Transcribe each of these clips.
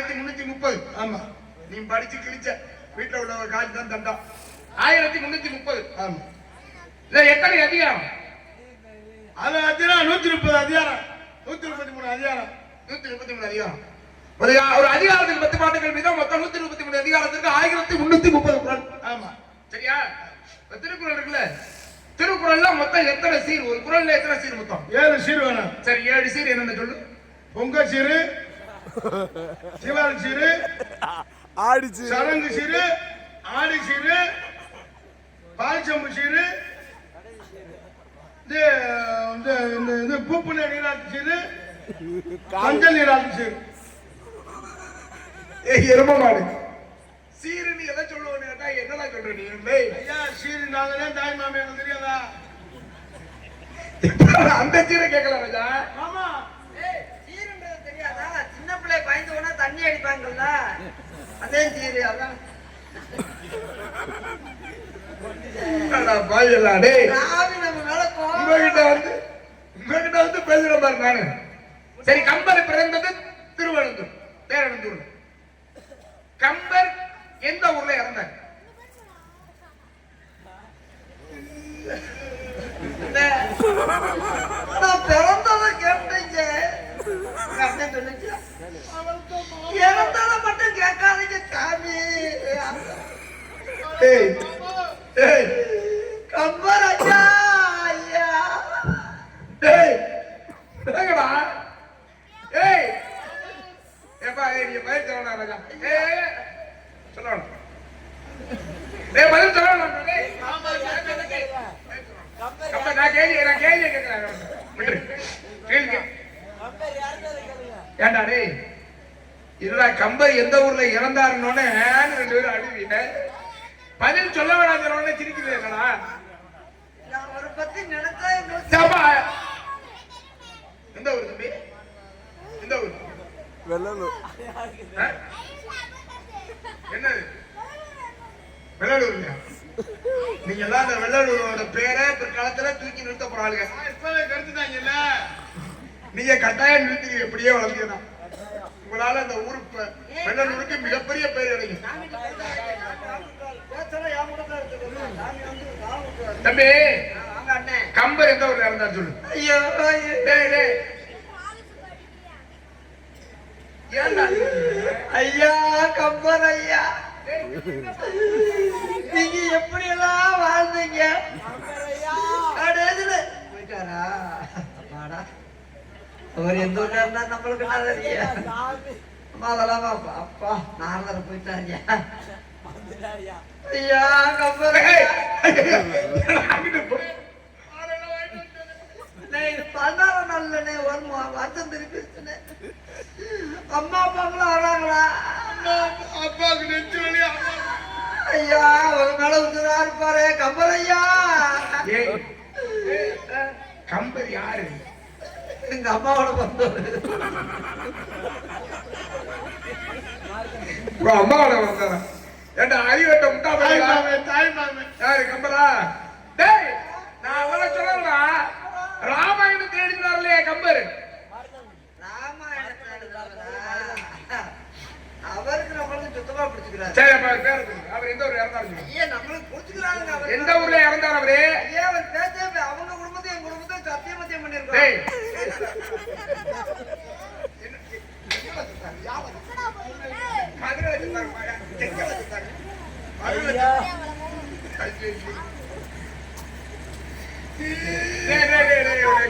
1330. ஆமா, நீ படிச்சு கிழிச்ச வீட்டுல உள்ள காசு தான் தண்டம். 1330. ஆமா. இல்ல எத்தனை அதிகாரம்? அது அதிகாரம் 130 அதிகாரம், 133 அதிகாரம், 133 அதிகாரம். ஒரு அதிகாரத்துக்கு 10 பாட்டுகள் மீது மொத்தம் 133 அதிகாரத்திற்கு 1330 குறள். ஆமா, சரியா? திருக்குறள் இருக்குல்ல, திருக்குறள்ல மொத்தம் எத்தனை சீர்? ஒரு குறள்ல எத்தனை சீர் மொத்தம்? 7 சீர் வேணும். சரி, 7 சீர் என்னன்னு சொல்லு. பொங்க சீரு, சிவாரி சீரு, ஆடி சீரு, சரங்கு சீரு, ஆடி சீரு, பால்சம்பு சீரு, பூப்பு நீராட்டு சீரு, மஞ்சள் நீராட்டு சீரு. எரும மாடு சீரு நீ எதை சொல்லுவோம் கேட்டா என்னடா சொல்ற நீ? ஐயா, சீரு நாங்களே தாய் மாமே, எனக்கு தெரியாதா? அந்த சீரை கேட்கல ராஜா. ஆமா, சீருன்றது தெரியாதா? சின்ன பிள்ளை பயந்து போனா தண்ணி அடிப்பாங்கல்ல, அதே சீரு. அதான் உங்ககிட்ட வந்து பேசுற பாரு நானு. சரி, கம்பர் பிறந்தது திருவனந்தூர், பேரனந்தூர். கம்பர் எந்த ஊர்ல இறந்தார்? பிறந்தத கேட்டீங்க, இறந்தத மட்டும் கேட்காதீங்க சாமி. கம்பர் ஐயா, ஐயா. நீ பதில் சொல்லணும் ராஜா. சொல்லணும், பதில் சொல்லணும். நான் கேள்வி கேட்கிறேன். ஏண்டா டே, இதுல கம்பர் எந்த ஊர்ல இறந்தாருன்னு 2 பேரும் அழுவீங்க. பதில் சொல்ல வேணாம், சிரிக்கிறீங்களா? அவரை பத்தி நினைச்சா எந்த ஊர் தம்பி? எந்த ஊர்? வெள்ளலூர். என்னது வெள்ளலூர்? நீங்க எல்லாம் அந்த வெள்ளலூரோட பேரை பிற்காலத்துல தூக்கி நிறுத்த போறாங்க. இப்பவே கருத்துட்டாங்கல்ல, நீங்க கட்டாயம் நிறுத்தி எப்படியே வளர்ந்துதான் உங்களால அந்த ஊருக்கு வெள்ளலூருக்கு மிகப்பெரிய பேர் கிடைக்கும். தம்பி, கம்பர் எந்த ஊர்ல இறந்தார் சொல்லு. ஐயா கம்பர் ஐயா, நீங்க எப்படி எல்லாம் வாழ்ந்தீங்க? போயிட்டாரா? அவர் எந்த ஊர்ல இருந்தா நம்மளுக்கு என்ன தெரியும்? அதெல்லாம் அப்பா நாரதர் போயிட்டாரியா? ஐயா கம்பர், பதினாறு நாள்லனே வருஷம் திருப்பி அம்மா அப்பாங்களும் வராங்களா? அப்பாவுக்கு நெஞ்சு வலி. ஐயா, ஒரு மேல உத்துரா இருப்பாரு கம்பர் ஐயா. கம்பர் யாரு? எங்க அம்மாவோட வந்தவர். அம்மாவோட வந்தாரா? ஏண்டா அறிவட்ட முட்டா தாய் மாமே யாரு? கம்பரா? டேய், நான் அவரை சொல்லலடா, ராமாயணத்தை எழுதினார்லையே கம்பர். அவருக்கு நம்மளுக்கு சுத்தமா பிடிச்சுக்கிறாரு. சரி, அப்ப பேர் அவர் எந்த ஊர்ல இறந்தாரு? ஐயா, நம்மளுக்கு பிடிச்சுக்கிறாங்க. அவர் எந்த ஊர்ல இறந்தார் அவரு? ஐயா, அவர் பேச்சே அவங்க குடும்பத்தையும் என் குடும்பத்தையும் சத்தியமத்தியம் பண்ணிருக்காங்க.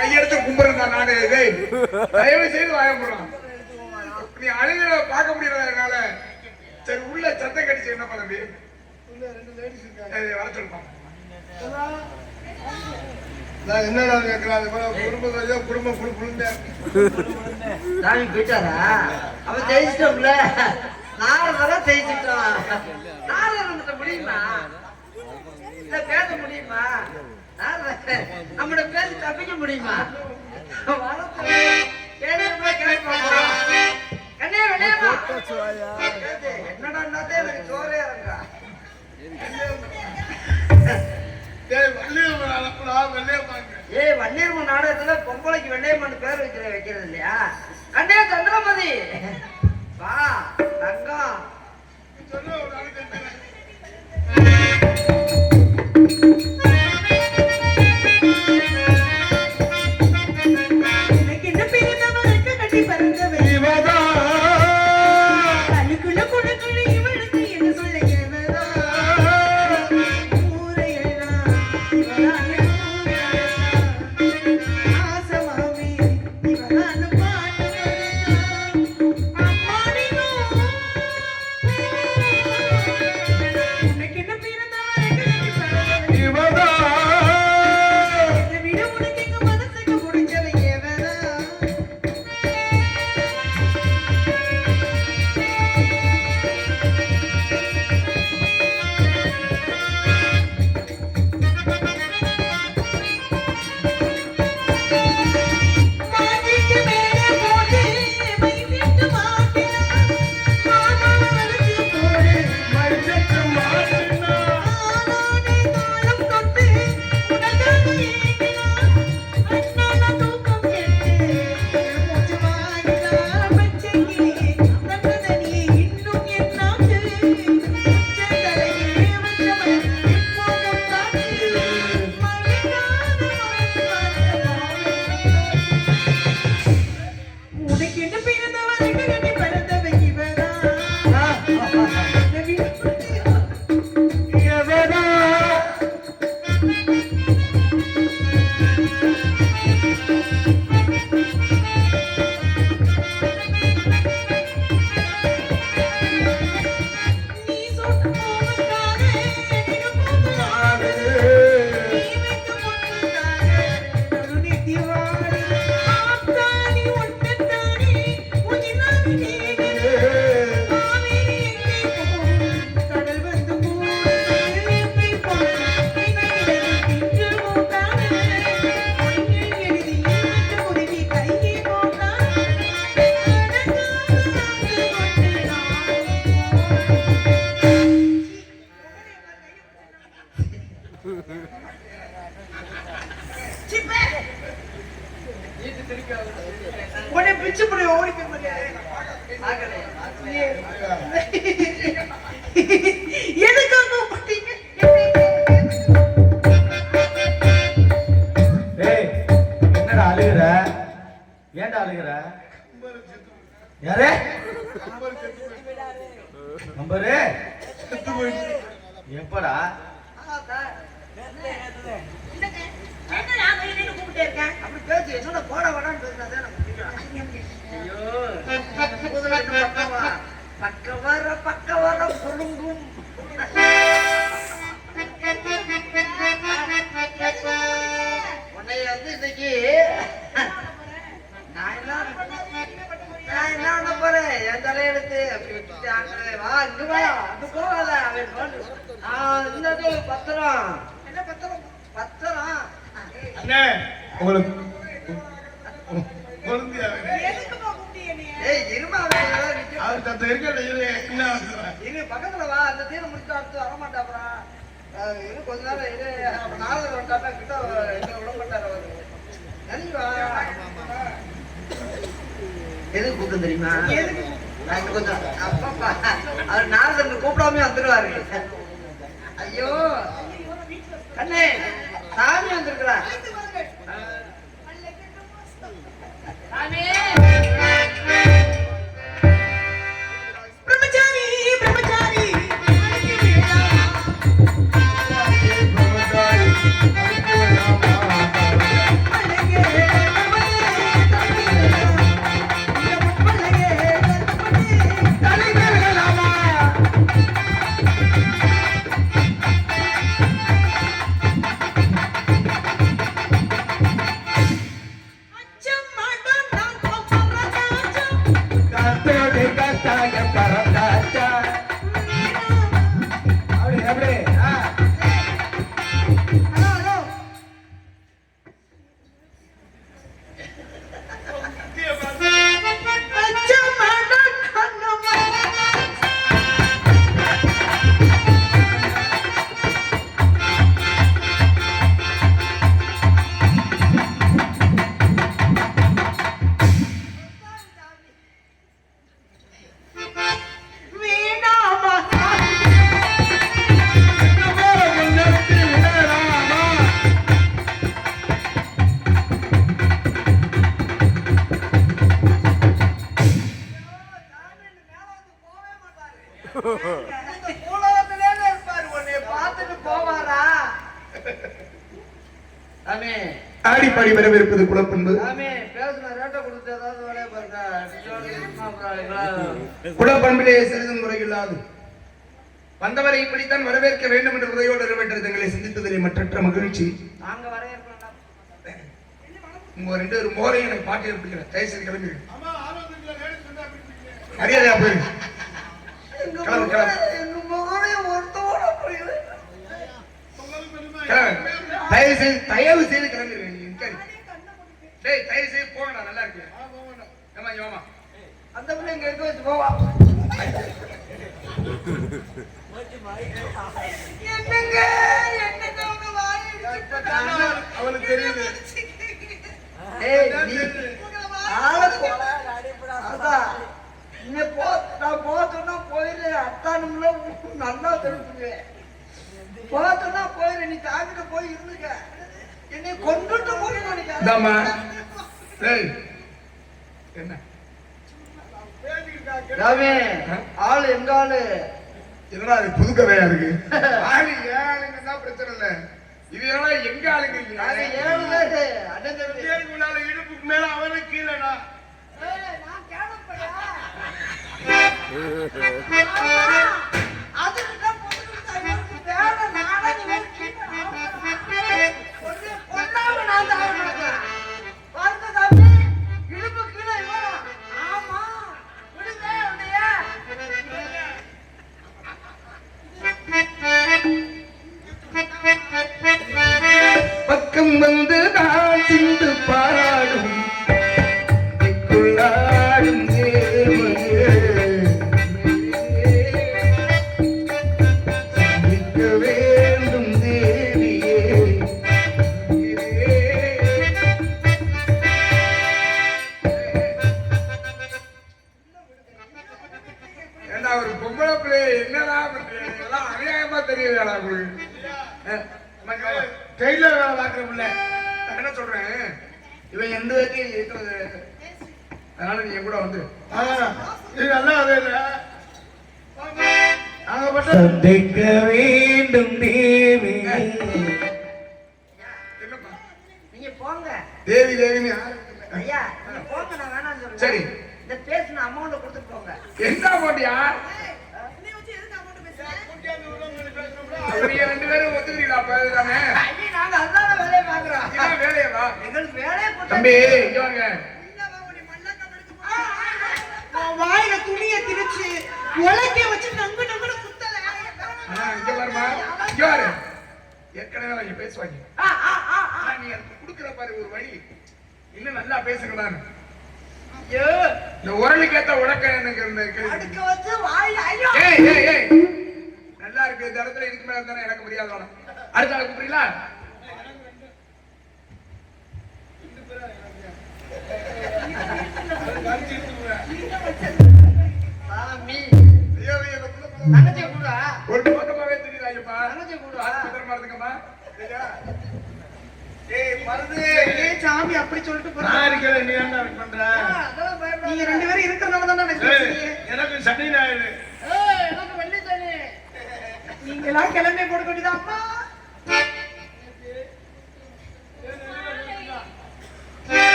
கையெடுத்து கும்பிடுறா நானு. தயவு செய்து வாய போடுறான். நீ அழுகிற பார்க்க முடியறதுனால சரி, உள்ள சத்தம் கடிச்சு என்ன பண்ண? 2 லேடிஸ் இருக்காங்க, வர சொல்லுவாங்க. என்னடா கேட்கலாம்? குடும்பம் சாமி போயிட்டாரா? அவன் ஜெயிச்சிட்டோம்ல, நாரதெல்லாம் ஜெயிச்சிட்டோம். நாரதன் முடியுமா? இல்ல பேச முடியுமா? நம்மளோட பேசி தப்பிக்க முடியுமா? என்னடா எனக்கு சோறே இறங்கா. வன்னியம்மன் நாடகத்துல பொம்பளைக்கு வெள்ளையம்மன் பேர் வைக்கிறது இல்லையா? கண்ணே சந்திரமதி வா. மக்களே. எதுக்காக கூப்பிட்டீங்க? டேய் என்னடா அழுகுற? ஏன்டா அழுகுற? யாரு நம்பரு எப்படா? அப்படி பேச்சு என்னோட போட வேணான்னு பேசினாதே எனக்கு பிடிக்கும். ஐயோ பக்க வர பொழுங்கும். உன்னை வந்து இன்னைக்கு நான் என்ன பண்ண போறேன்? என் தலையெடுத்து அப்படி வச்சுட்டு அங்கே வா, இங்க வா, அது போகாத அவன் இந்த பத்திரம். என்ன பத்திரம்? பத்திரம் அண்ணே உங்களுக்கு குழந்தையா ஏய் இருமா, அவர் தத்த இருக்க என்ன இரு பக்கத்துல வா, அந்த தீரம் முடிச்சு அடுத்து வரமாட்டா. அப்புறம் இரு கொஞ்ச நேரம் இரு. அப்ப நாலு வந்தாட்டா கிட்ட எங்க விட மாட்டாரு அவரு. நன்றி வா. எதுக்கு கூட்டம் தெரியுமா? கொஞ்சம் அப்பப்பா அவர் நாலு கூப்பிடாம வந்துருவாரு. ஐயோ கண்ணே, சாமி வந்திருக்கிறா. பிரம்மச்சாரி பிரம்மச்சாரி ஆடிப்பாடி வரவிருப்பது குலப்பண்பு. குலப்பண்பிலே சிறிதும் முறையில்லாது வந்தவரை இப்படித்தான் வரவேற்க வேண்டும் என்ற முறையோடு நிறைவேற்றது எங்களை சிந்தித்ததிலே மற்றற்ற மகிழ்ச்சி. உங்க ரெண்டு ஒரு மோரை எனக்கு பாட்டி பிடிக்கிறேன். தயவுசெய்து கிளம்பி மரியாதையா போயிரு. கிளம்பு கிளம்பு. தயவு செய்து கிளம்பிடுவேன். தயவு செய்து போங்கடா, நல்லா இருக்கு. அந்த பிள்ளை இங்க எடுத்து வச்சு போவா. என்னங்க அவளுக்கு தெரியுது. நான் போத்தோன்னா போயிரு, அத்தானும்ல நல்லா தெரிஞ்சுக்குவேன். போத்தோன்னா போயிரு, நீ தாங்கிட்ட போய் இருந்துக்க. என்னை கொண்டுட்டு போய் என்ன ஆளு எங்க ஆளு என்னடா அது புது கதையா இருக்கு. ஆளு ஏழுங்கன்னா பிரச்சனை இல்ல, இது என்னடா எங்க ஆளுங்க? 7 பேரு அண்ணன் இடுப்புக்கு மேல அவனு கீழடா. பக்கம் வந்து நான் சிந்து பாராடும் ஒரு பொம்பளை பிள்ளை என்னதான் பண்றீங்க எல்லாம் அநியாயமா தெரியுதுடா உங்களுக்கு டெய்லர் வேலை பார்க்குற பிள்ளை நான் என்ன சொல்றேன் இவன் எந்த வரைக்கும் இருக்கிறது அதனால நீ என் கூட வந்து இது நல்லா அது சந்திக்க வேண்டும் தேவி. என்னப்பா நீங்க போங்க தேவி தேவின்னு யாரு ஐயா நீங்க போங்க நான் வேணாம்னு சொல்றேன். சரி. இந்த பேசின அமௌண்ட் கொடுத்துட்டு போங்க. என்ன போட்டியா நீங்க 2 பேரும் ஒத்துக்கிறீங்களா தானே ஐயா நாங்க அதான வேலையை பாக்குறோம். இதான் வேலையவா எங்களுக்கு வேலையை தம்பி இங்க வாங்க வாயில துணியை திரிச்சு உலக்க வச்சு நங்கு நங்குன்னு குத்தல. இங்க வருமா இங்க வாரு ஏற்கனவே அவங்க பேசுவாங்க நீ எனக்கு கொடுக்குற பாரு ஒரு வழி இன்னும் நல்லா பேசுங்கடான்னு ஐயோ இந்த உரலுக்கு ஏத்த உடக்க எனக்கு அடுக்க வச்சு வாயில ஐயோ ஏய் ஏய் ஏய் நல்லா இருக்கு இந்த இடத்துல இதுக்கு மேல இருந்தானே எனக்கு முடியாது வேணாம் அடுத்த ஆளை கூப்பிடுறீங்களா சாமி ஐயோ எங்க புள்ள தங்கச்சி கூடா ஒரு பக்கமாவே தெரியுதா ஐயப்பா தங்கச்சி கூடா பத்திரமா இருந்துக்கம்மா ஏய் மருது ஏய் சாமி அப்படி சொல்லிட்டு போறா. நான் இருக்கேன் நீ என்ன பண்ற அதெல்லாம் பயப்படாத. நீங்க 2 பேரும் இருக்கறனால தான் எனக்கு பிரச்சனை. எனக்கு சனி ஞாயிறு எனக்கு வெள்ளி சனி. நீங்க எல்லாம் கிளம்பி போட வேண்டியது அம்மா.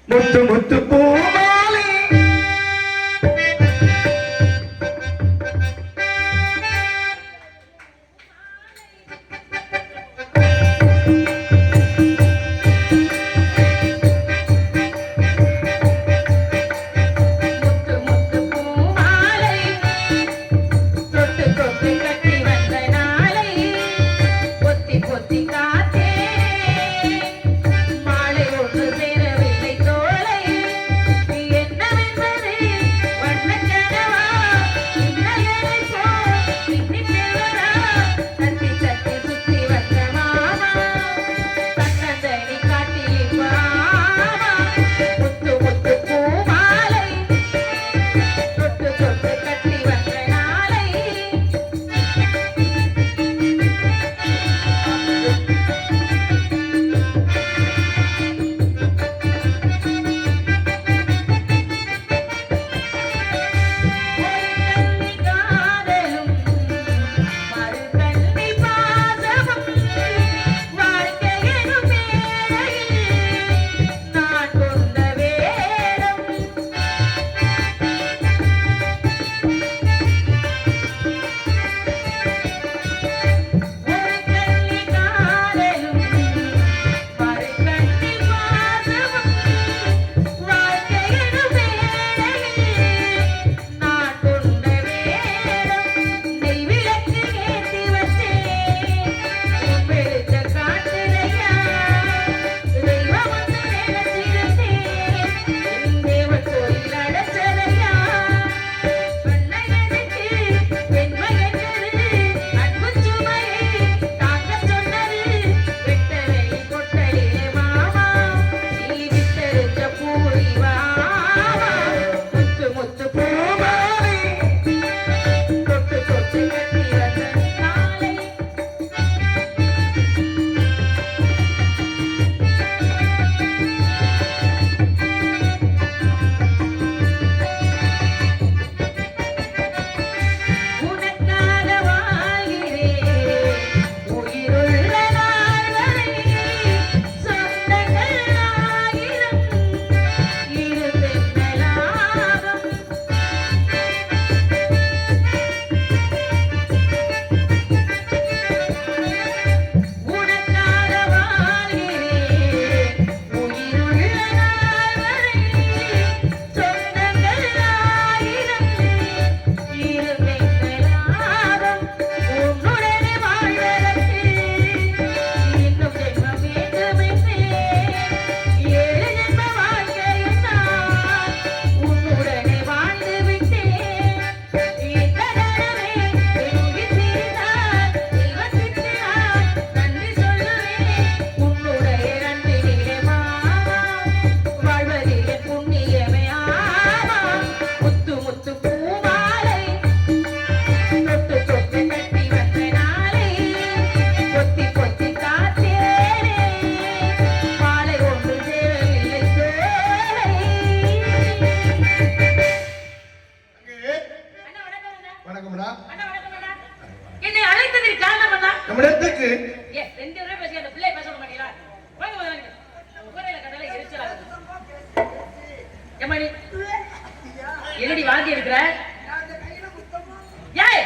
முத்து முத்து பூமாலை மாலை ஒன்று சேரவில்லை தோளை என்னடி வாந்தி எடுக்கிற? ஏய்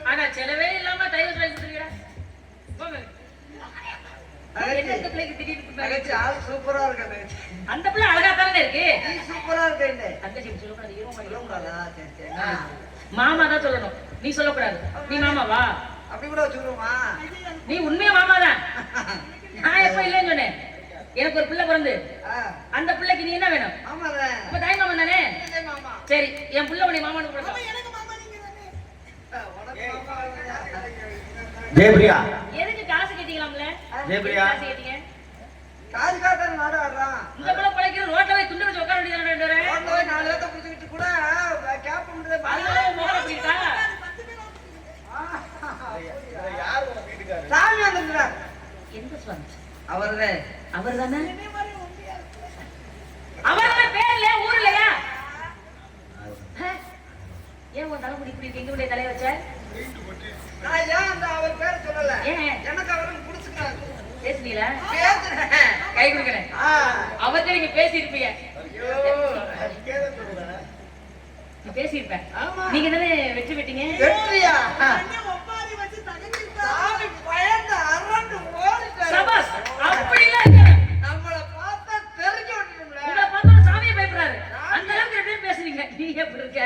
ஆனா செலவே இல்லாம டைவர்ஸ் வாங்கி கொடுத்துருக்கா. போங்க. அந்த பிள்ளைக்கு திடீர்னு தங்கச்சி ஆள் சூப்பரா இருக்க தங்கச்சி. அந்த பிள்ளை அழகா தானே இருக்கு. நீ சூப்பரா இருக்க. தங்கச்சி சொல்லக்கூடாது. சொல்லக்கூடாதா? சரி சரி. மாமா தான் சொல்லணும், நீ சொல்லக்கூடாது. நீ மாமாவா? அப்படி கூட வச்சுக்கிறோமா? நீ உண்மையா மாமா தான். நான் எப்ப இல்லைன்னு சொன்னேன். எனக்கு ஒரு பிள்ளை பிறந்து அந்த பிள்ளைக்கு நீ என்ன வேணும்? ஆமாதான். இப்ப தாய் மாமன் தானே? மாமா. சரி என் பிள்ளை உன்னை மாமான்னு கூட ஜெயபிரியா எதுக்கு காசு கேட்டீங்களாம்ல? ஜெயபிரியா காசு கேட்டீங்க? காசு காட்ட நாடு ஆடுறான். இந்த பிள்ளை பிழைக்கிற ரோட்ல போய் துண்டு வச்சு உட்கார வேண்டியதானே? போய் 4 பேர்த்த புடிச்சுக்கிட்டு கூட கேப் பண்றது முகம் அப்படி இருக்கா? சாமி வந்துருக்கிறார். எந்த சுவாமி? அவர்தே. அவர் தானே? அவரோட பேர் இல்ல, ஊர் இல்லையா? ஏன் உன் தலைமுடி இப்படி இருக்கு? எங்க தலைய வச்ச? நான் ஏன் அந்த அவர் பேர் சொல்லல? ஏன்? எனக்கு அவருக்கு பிடிச்சிக்கிறாரு. பேசுனீங்களா? பேசுறேன். கை கொடுக்கிறேன். அவர்கிட்ட நீங்க பேசியிருப்பீங்க. நீ பேசியிருப்ப. நீங்க தானே வெற்றி பெற்றீங்க? வெற்றியா? சாமி பயந்து அரண்டு ஓடிட்டாரு. சபாஸ். அப்படி இல்ல இருக்க. நம்மள பார்த்தா தெரிஞ்சு விட்டுரும்ல. உங்களை பார்த்தா சாமியே பயப்படுறாரு. அந்த அளவுக்கு ரெண்டு பேரும் பேசுறீங்க. நீங்க எப்படி இருக்க?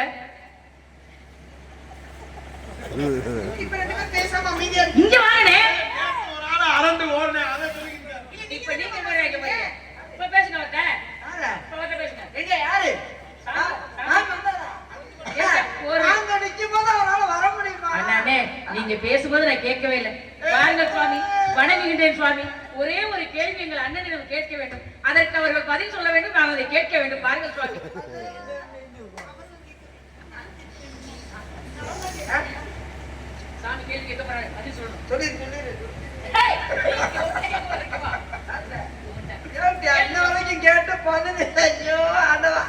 இப்ப ரெண்டு பேரும் பேசாம அமைதியா இருக்கு. இங்க வாங்கனே. ஒரு ஆள அரண்டு ஓடுனே அதை சொல்லிக்கிட்டு. இப்ப நீங்க மாதிரி ஆக போறீங்க. இப்ப பேசுங்க அவர்ட்ட. யாரு? இப்ப அவர்ட்ட பேசுங்க. எங்க யாரு? நான் வந்ததா? ஒரு அங்க நிக்கும்போது அவரால வர முடியுமா? அண்ணானே, நீங்க பேசும்போது நான் கேட்கவே இல்லை. பாருங்க சுவாமி, வணங்குகின்றேன் சுவாமி. ஒரே ஒரு கேள்வி எங்கள் அண்ணனிடம் கேட்க வேண்டும். அதற்கு அவர்கள் பதில் சொல்ல வேண்டும். நான் அதை கேட்க வேண்டும். பாருங்க சுவாமி. சாமி கேள்வி கேட்க போறாரு. பதில் சொல்லணும். சொல்லிரு. ஏய், கேட்டு அண்ணன் வரைக்கும் கேட்டு போனது. ஐயோ ஆண்டவா.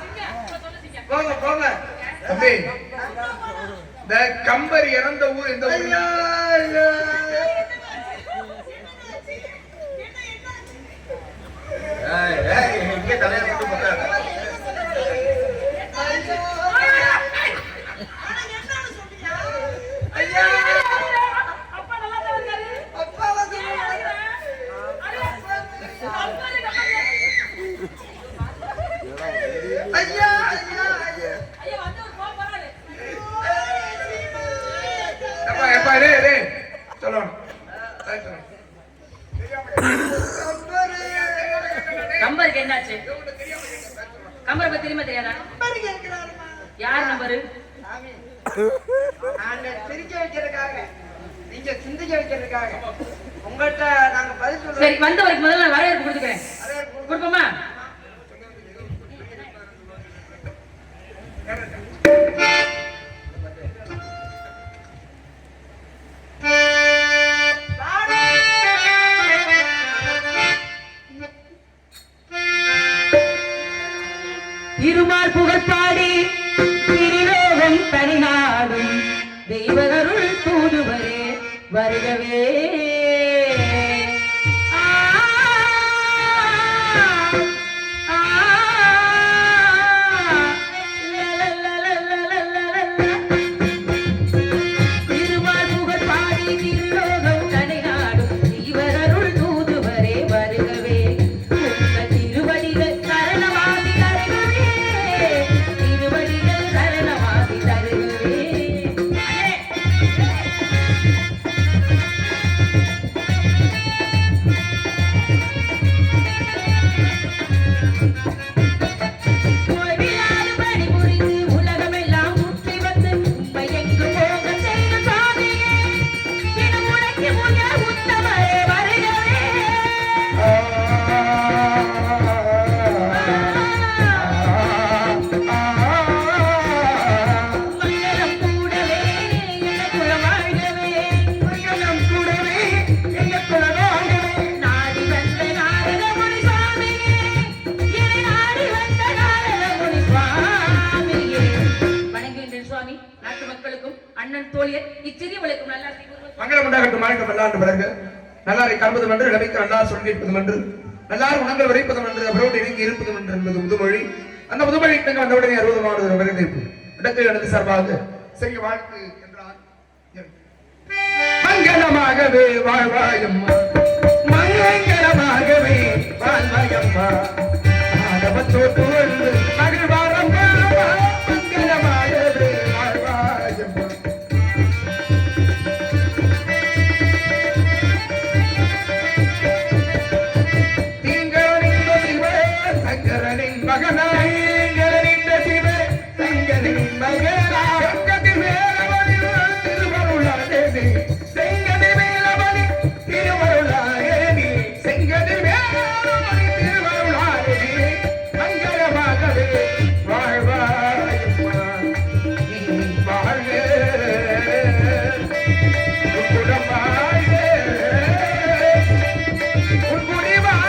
போங்க போங்க. தம்பி, இந்த கம்பர் இறந்த ஊர் எந்த ஊர்? ஐயோ ஐயோ. இங்கே தலையை விட்டு போட்டாங்க. அப்பா நல்லா தான் இருக்காரு. அப்பாவா சொல்லுவாங்க. ஐயா ஐயா ஐயா. ஐயா வந்து போக போறாரு. எப்பா டேய் சொல்லணும். கம்பருக்கு என்னாச்சு? கம்பரை பத்தி தெரியுமா தெரியாதா? நம்பர் கேக்குறாருமா. யார் நம்பரு? சாமி. நாங்க சிரிக்க வைக்கிறதுக்காக, நீங்க சிந்திக்க வைக்கிறதுக்காக உங்கள்கிட்ட நாங்க பதில் சொல்றோம். சரி, வந்தவருக்கு முதல்ல நான் வரவேற்பு கொடுத்துக்கிறேன். கொடுப்போமா? திருமால் புகழ்பாடி திரிலோகம் தனிநாடும் தெய்வகருள் தூதுவரே வருகவே. திருமால் புகழ்பாடி திரிலோகம் தனிநாடும் தெய்வகருள் தூதுவரே வருகவே. உங்கள் திருவடிகள் சரணமாகி தருகவே. திருவடிகள் சரணமாகி தருகவே. கோவிலாறு பணிபுரிந்து உலகமெல்லாம் சுற்றி வந்து உம்மை எங்கு போக செய்த சாமியே. இது உனக்கு முய உத்தமரே வருகவே. மங்களம் கூடவே எனக்குள்ள வாழ்கவே. மங்களம் கூடவே எனக்குள்ள வாழ்கவே. நாடி வந்த நாரத முனி சுவாமியே. என்னை நாடி வந்த நாரத முனி சுவாமியே. வணங்குகின்றேன் சுவாமி. நாட்டு மக்களுக்கும் அண்ணன் தோழியர் இச்சிறியவளுக்கும் நல்லா மங்களம் உண்டாகட்டும். மாணிக்கம் அல்லாண்டு பிறகு நல்லாரை காண்பதும் என்று இளமைக்கு நல்லா சொல்லியிருப்பதும் என்று நல்லார் உணங்கள் உரைப்பதும் என்று அவரோடு இணங்கி இருப்பதும் என்று என்பது முதுமொழி. அந்த முதுமலை தங்க வந்தவுடனே 60 மாவட்ட வரவேற்பு இடத்தில் எனது சார்பாக செய்ய வாழ்த்து என்றார். மங்களமாகவே வாழ்வாயம்மா, மங்களமாகவே வாழ்வாயம்மா, மாதவத்தோடு மகிழ்வாரம்மா, மங்களமாகவே வாழ்வாயம்மா. தீங்கரனின் சிவ சங்கரனின் மகனாய், தீங்கரனின் சிவ சங்கரனின் மகனாய், செங்கதி மேலவனி திருவருளாதேவி, செங்கதி மேலவனி திருவருளாதேவி, செங்கதி மேலவனி திருவருளாதேவி, மங்களமாகவே வாழ்வாயம்மா, நீ வாழ்க உன்குலம் வாழ்க, உன்குடி வாழ்க.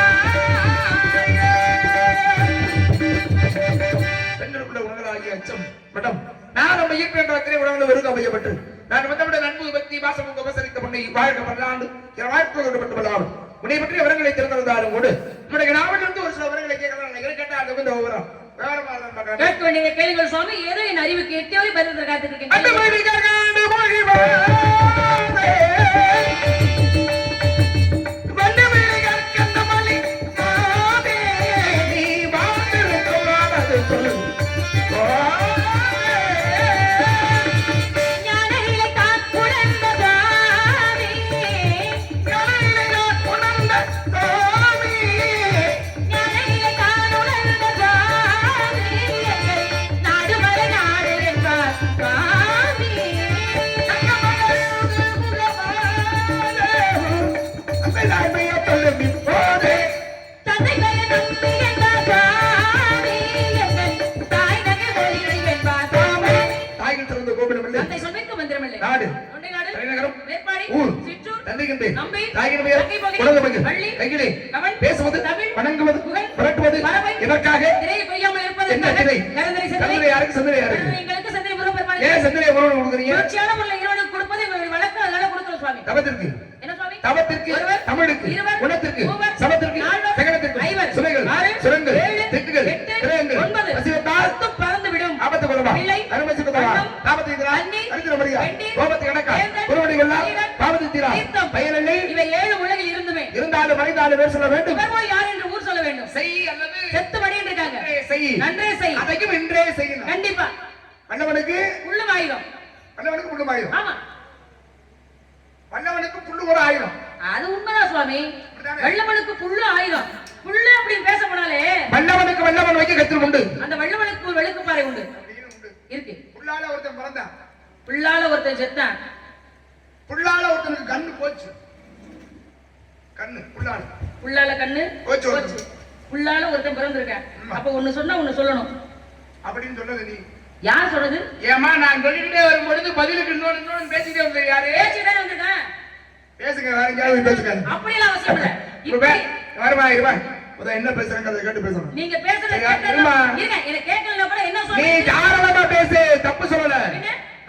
பெண்களுக்குள்ள உணர்வாகிய அச்சம் மடம் நான் நம்ம ஈர்ப்பு என்ற அக்கறை உணர்வு வெறுக்க அமையப்பட்டு நான் வந்தவிட நண்பு பக்தி வாசமும் உபசரித்த பொண்ணை வாழ்க்கை பல்லாண்டு வாய்ப்பு கொண்டு பல்லாடும் உன்னை பற்றி விவரங்களை திறந்திருந்தாலும் கூட நம்முடைய நாவலிருந்து ஒரு சில விவரங்களை கேட்கலாம் கேட்டால் அது வந்து ஒவ்வொரு கேட்க வேண்டிய கேளுங்கள் சுவாமி. ஏதோ என் அறிவுக்கு எட்டியவரை பதில் காத்துருக்கேன். நாடு தலைநகரம் ஊர் தந்தைகின்றே தாயினமையர் உலகமையர் கையிலே பேசுவது வணங்குவது புரட்டுவது இதற்காக என்ன திரை சந்திரை யாருக்கு சந்திரை யாருக்கு ஏன் சந்திரை முருகன் கொடுக்குறீங்க தவத்திற்கு தவத்திற்கு தமிழுக்கு குணத்திற்கு சமத்திற்கு சகலத்திற்கு சுமைகள் சுரங்கள் தெக்குகள் கிரகங்கள் வசிவத்தால் பறந்துவிடும் ஆபத்து கொள்ளவா அருமை சுத்தவா தாபத்தை அரித்திர மரியா கோபத்தை கணக்கா குருவடி கொள்ளா பாவத்தை தீரா பயனில்லை இவை 7 உலகில் இருந்துமே இருந்தாலும் மறைந்தாலும் பேர் சொல்ல வேண்டும் யார் என்று ஊர் சொல்ல வேண்டும் செய் அல்லது செத்து வடின்னு இருக்காங்க செய் நன்றே செய் அதையும் இன்றே செய்யணும் கண்டிப்பா வல்லவனுக்கு புல்லும் ஆயுதம் வல்லவனுக்கு புல்லும் ஆயுதம் ஆமா வல்லவனுக்கு புல்லு ஒரு ஆயுதம் அது உண்மைதான் சுவாமி வல்லவனுக்கு புல்லு ஆயுதம் புல்லு அப்படின்னு பேச போனாலே வல்லவனுக்கு வல்லவன் வைக்க கத்திரம் உண்டு அந்த வல்லவனுக்கு ஒரு வெளுக்கு பாறை உண்டு இருக்கு புல்லால ஒருத்தன் பிறந்தான் புல்லால ஒருத்தன் செத்தான் புல்லால ஒருத்தனுக்கு கண்ணு போச்சு கண்ணு புல்லால கண்ணு போச்சு புல்லால ஒருத்தன் பிறந்திருக்கான் அப்ப ஒண்ணு சொன்னா ஒண்ணு சொல்லணும் அப்படின்னு சொன்னது நீ யார் சொல்றது ஏமா நான் சொல்லிக்கிட்டே வரும்பொழுது பதிலுக்கு இன்னொன்னு பேசிட்டே வந்து யாரு பேசிட்டே வந்துட்டேன் பேசுங்க வேற எங்கயாவது பேசுங்க அப்படியெல்லாம் அவசியம் இல்ல இப்ப வருமா இருமா முத என்ன பேசுறாங்க அதை கேட்டு பேசணும் நீங்க பேசுறது கேட்டா இருங்க என்ன கேட்கலனா கூட என்ன சொல்றீங்க நீ தாராளமா பேசு தப்பு சொல்லல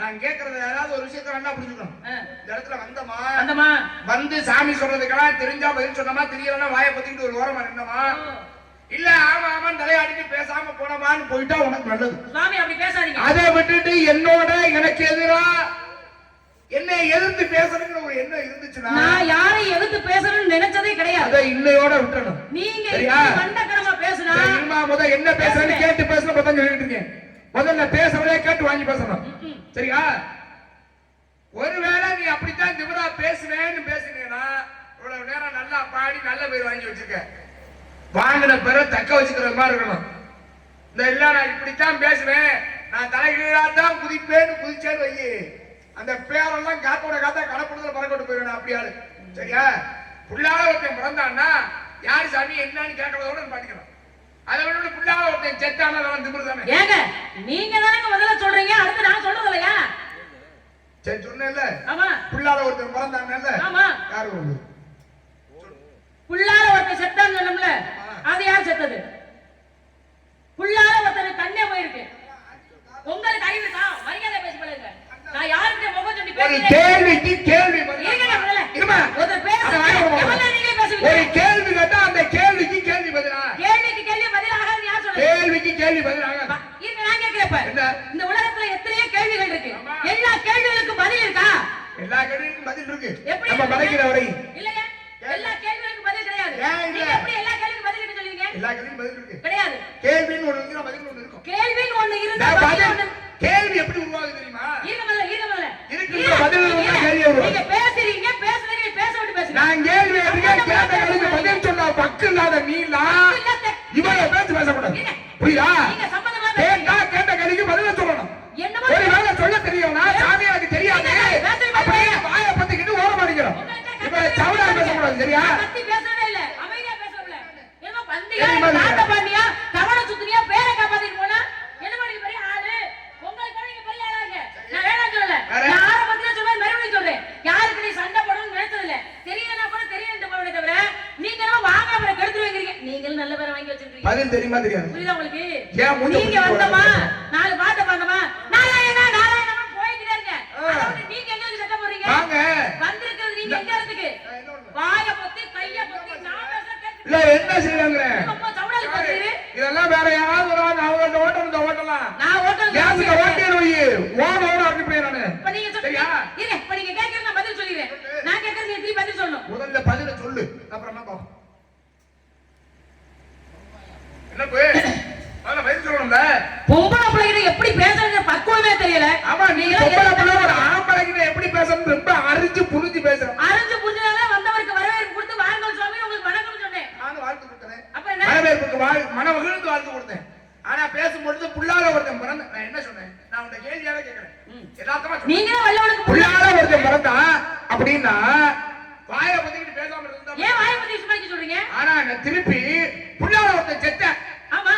நான் கேக்குறது யாராவது ஒரு விஷயத்தை வேணா புரிஞ்சுக்கணும் இந்த இடத்துல வந்தமா வந்து சாமி சொல்றதுக்கெல்லாம் தெரிஞ்சா பதில் சொன்னமா தெரியலன்னா வாயை பத்திட்டு ஒரு ஓரமா நின்னமா இல்ல ஆமா ஆமான்னு தலையாடிட்டு பேசாம போனமான்னு போயிட்டா உனக்கு நல்லது சுவாமி அப்படி பேசாதீங்க அதை விட்டுட்டு என்னோட எனக்கு எதிரா என்ன எதிர்த்து பேசணும்னு ஒரு எண்ணம் இருந்துச்சுன்னா நான் யாரை எதிர்த்து பேசணும்னு நினைச்சதே கிடையாது அதை இன்னையோட விட்டுறணும் நீங்க கண்டகரமா பேசுனா இருமா முத என்ன பேசுறேன்னு கேட்டு பேசணும் பதம் சொல்லிட்டு இருக்கேன் முதல்ல பேசுறதே கேட்டு வாங்கி பேசணும் சரியா ஒருவேளை நீ அப்படித்தான் திமிரா பேசுவேன்னு பேசினேன்னா இவ்வளவு நேரம் நல்லா பாடி நல்ல பேர் வாங்கி வச்சிருக்க வாங்கின பேரை தக்க வச்சுக்கிற மாதிரி இருக்கணும் இந்த இல்ல நான் இப்படித்தான் பேசுவேன் நான் தலைகீழா தான் குதிப்பேன்னு குதிச்சேன்னு வை அந்த பேரெல்லாம் காத்தோட காத்தா கடப்படுதல பறக்கொண்டு போயிடணும் அப்படியாளு சரியா புள்ளால ஒருத்தன் பிறந்தான்னா யாரு சாமி என்னன்னு கேட்கறதோட பாத்துக்கணும் அதை விட புள்ளால ஒருத்தன் செத்தான திமிரு தானே ஏங்க நீங்க தானே முதல்ல சொல்றீங்க அடுத்து நான் சொல்றது இல்லையா சரி சொன்னேன்ல ஆமா புள்ளால ஒருத்தன் பிறந்தாங்கல்ல ஆமா யாரு வந்து புள்ளால ஒருத்தன் செத்தான்னு சொன்னோம்ல அது யார் செத்தது புள்ளால ஒருத்தன் கண்ணே போயிருக்கு உங்களுக்கு அறிவு இருக்கா மரியாதை பேசி பழகுங்க நான் யார்கிட்ட முகம் சொல்லி பேசுறேன் கேள்விக்கு கேள்வி இருமா ஒருத்தர் பேசுறாங்க எவ்வளவு நீங்க பேசுவீங்க ஒரு கேள்வி கேட்டா அந்த கேள்விக்கு கேள்வி பதிலா கேள்விக்கு கேள்வி பதிலாக யார் சொல்றது கேள்விக்கு கேள்வி பதிலா கேட்பேன். என்ன? இந்த உலகத்துல எத்தனையோ கேள்விகள் இருக்கு. ஆமா. எல்லா கேள்விகளுக்கும் பதில் இருக்கா? எல்லா கேள்விக்கும் பதில் இருக்கு. எப்படி நம்ம இருக்கு? படைக்கிற வரை இல்லையா? எல்லா கேள்விகளுக்கும் பதில் கிடையாது. ஏன் இல்ல? நீங்க எப்படி எல்லா கேள்விக்கும் பதில் கிட்ட சொல்லுவீங்க? எல்லா கேள்விக்கும் பதில் இருக்கு. கிடையாது. கேள்வின்னு ஒண்ணு இருக்குன்னா பதில் ஒண்ணு இருக்கும். கேள்வின்னு ஒண்ணு இருந்தா நான் பதில் பதில் ஒண்ணு. கேள்வி எப்படி உருவாகுது தெரியுமா? இருங்க முதல்ல, இருங்க முதல்ல. இருக்குன்ற பதில் இருந்தா கேள்வி உருவாகுது. நீங்க பேசுறீங்க, பேசுறீங்க, பேச விட்டு பேசுங்க. நான் கேள்வி கேட்கிறேன், கேட்ட கேள்விக்கு பதில் சொன்னா பக்கு இல்லாத நீலாம் இவரை பேசக்கூடாது. புரியுதா? நீங்க சம்பந்தமா கேட்டா கேட்ட கேள்விக்கு பதில சொல்லணும். என்னமோ ஒரு வேலை சொல்ல தெரியும்னா சாமி எனக்கு தெரியாது அப்படியே வாயை பத்திக்கிட்டு ஓட மாட்டேங்கிறோம். இப்ப சவுடா பேசக்கூடாது. சரியா? பத்தி பேசவே இல்ல, அமைதியா பேசல. ஏமா பந்தியா நாட்ட பாண்டியா தவண சுத்துறியா பேரை காப்பாத்திட்டு போனா என்ன பண்ணி பெரிய ஆளு உங்களுக்கு நீங்க பெரிய ஆளாங்க. நான் வேணாம் சொல்லல. நான் ஆரம்பத்துல சொன்னேன், மறுபடியும் சொல்றேன். யாருக்கு நீ சண்டை போடணும்னு நினைச்சது இல்ல. தெரியலனா கூட தெரியல போறதே தவிர நீங்க என்ன வாங்க அப்புறம் கெடுத்து வைக்கிறீங்க. நீங்களும் நல்ல பேரை வாங்கி வச்சிருக்கீங்க. பதில் தெரியுமா தெரியாது? புரியுதா உங்களுக்கு? ஏன் மூஞ்சி நீங்க வந்தமா நாலு பாட்ட பார்த்தமா நாராயணா நாராயணா போயிட்டே இருங்க. அதாவது நீங்க எங்களுக்கு சட்டை போறீங்க. வாங்க. வந்திருக்கிறது நீங்க எங்க இடத்துக்கு? வாய பொத்தி கைய பொத்தி நான் பேச இல்ல என்ன செய்யறாங்க? அப்பா சவுடாலி பாத்துறீங்க. இதெல்லாம் வேற யாராவது வராங்க. அவங்க ஓட்டணும் ஓட்டலாம். நான் ஓட்டல் கேஸ்ல ஓட்டேன் வை. ஓட அப்படி போய் நானு. இப்ப நீங்க சரியா? இருங்க. இப்ப நீங்க கேக்குறது நான் பதில் சொல்லிறேன். நான் கேக்குறது நீங்க திருப்பி பதில் சொல்லணும். முதல்ல பதில சொல்லு. அப்புறமா பாப்போம். என்ன போய் முதல்ல பதில் சொல்லணும்ல. பொம்பளை பிள்ளைகிட்ட எப்படி பேசுறது பக்குவமே தெரியல. ஆமா நீங்க பொம்பளை பிள்ளை ஒரு ஆம்பளை கிட்ட எப்படி பேசணும் ரொம்ப அரிஞ்சு புரிஞ்சு பேசுறோம். அறிஞ்சு புரிஞ்சனால வந்தவருக்கு வரவேற்பு கொடுத்து வாருங்கள் சுவாமி உங்களுக்கு வணக்கம் சொன்னேன். நானும் வாழ்த்து கொடுத்தேன். அப்ப என்ன? வரவேற்புக்கு மனமகிழ்ந்து வாழ்த்து கொடுத்தேன். ஆனா பேசும்பொழுது புள்ளால ஒருத்தன் பிறந்த நான் என்ன சொன்னேன்? நான் உன்னை கேள்வியாவே கேட்கிறேன். யதார்த்தமா சொன்னேன். நீங்க வல்லவனுக்கு புள்ளால ஒருத்தன் பிறந்தா அப்படின்னா வாயை பத்திக்கிட்டு பேசாம இருந்தா ஏன் வாயை பத்தி சும்மாக்கி சொல்றீங்க? ஆனா நான் திருப்பி புள்ளால ஒருத்தன் செத்த ஆமா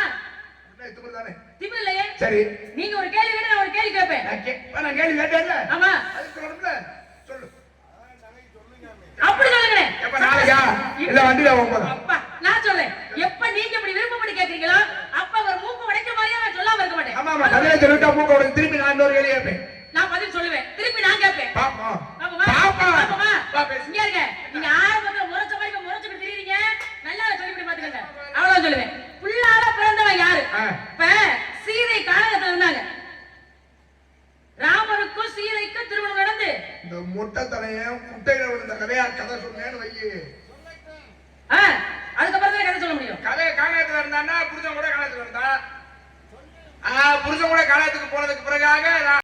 தானே. திமிரு இல்லையே. சரி நீங்க ஒரு கேள்வி கேட்டா நான் ஒரு கேள்வி கேட்பேன். நான் கேள்வி கேட்டேன்ல. ஆமா அதுக்கு சொல்லணும்ல. சொல்லு. அப்படி சொல்லுங்க. எப்ப நாளைக்கா இல்ல வண்டியில போகும்போது அப்பா நான் சொல்றேன். எப்ப நீங்க இப்படி விருப்பப்பட்டு கேக்குறீங்களோ அப்ப ஒரு மூக்கு உடைக்கிற மாதிரியா நான் சொல்லாம இருக்க மாட்டேன். ஆமா ஆமா பதில சொல்லிட்டா மூக்க உடைச்சு திருப்பி நான் இன்னொரு கேள்வி கேட்பேன். நான் பதில் சொல்லுவேன். திருப்பி நான் கேட்பேன். பாப்போம். பாப்போமா? பாப்போம். பாப்போமா? வா பேசு. இங்க இருங்க. நீங்க ஆரம்பத்துல முறைச்ச மாதிரி முறைச்சிட்டு திரிறீங்க. நல்லா சொல்லிவிட்டு பாத்துக்கங்க. அவ்வளவு சொல்லுவேன். புள்ளால பிறந்தவன் யாரு? இப்ப சீதை காலகட்டத்துல இருந்தாங்க. ராமனுக்கும் சீதைக்கும் திருமணம் நடந்து இந்த முட்டை தலையன் குட்டையில விழுந்த கதையா கதை சொன்னேன்னு வை. அதுக்கப்புறம் தான் கதை சொல்ல முடியும். கதை காணகத்துல இருந்தான்னா புருஷன் கூட காணகத்துல இருந்தா புருஷன் கூட காணகத்துக்கு போனதுக்கு பிறகாக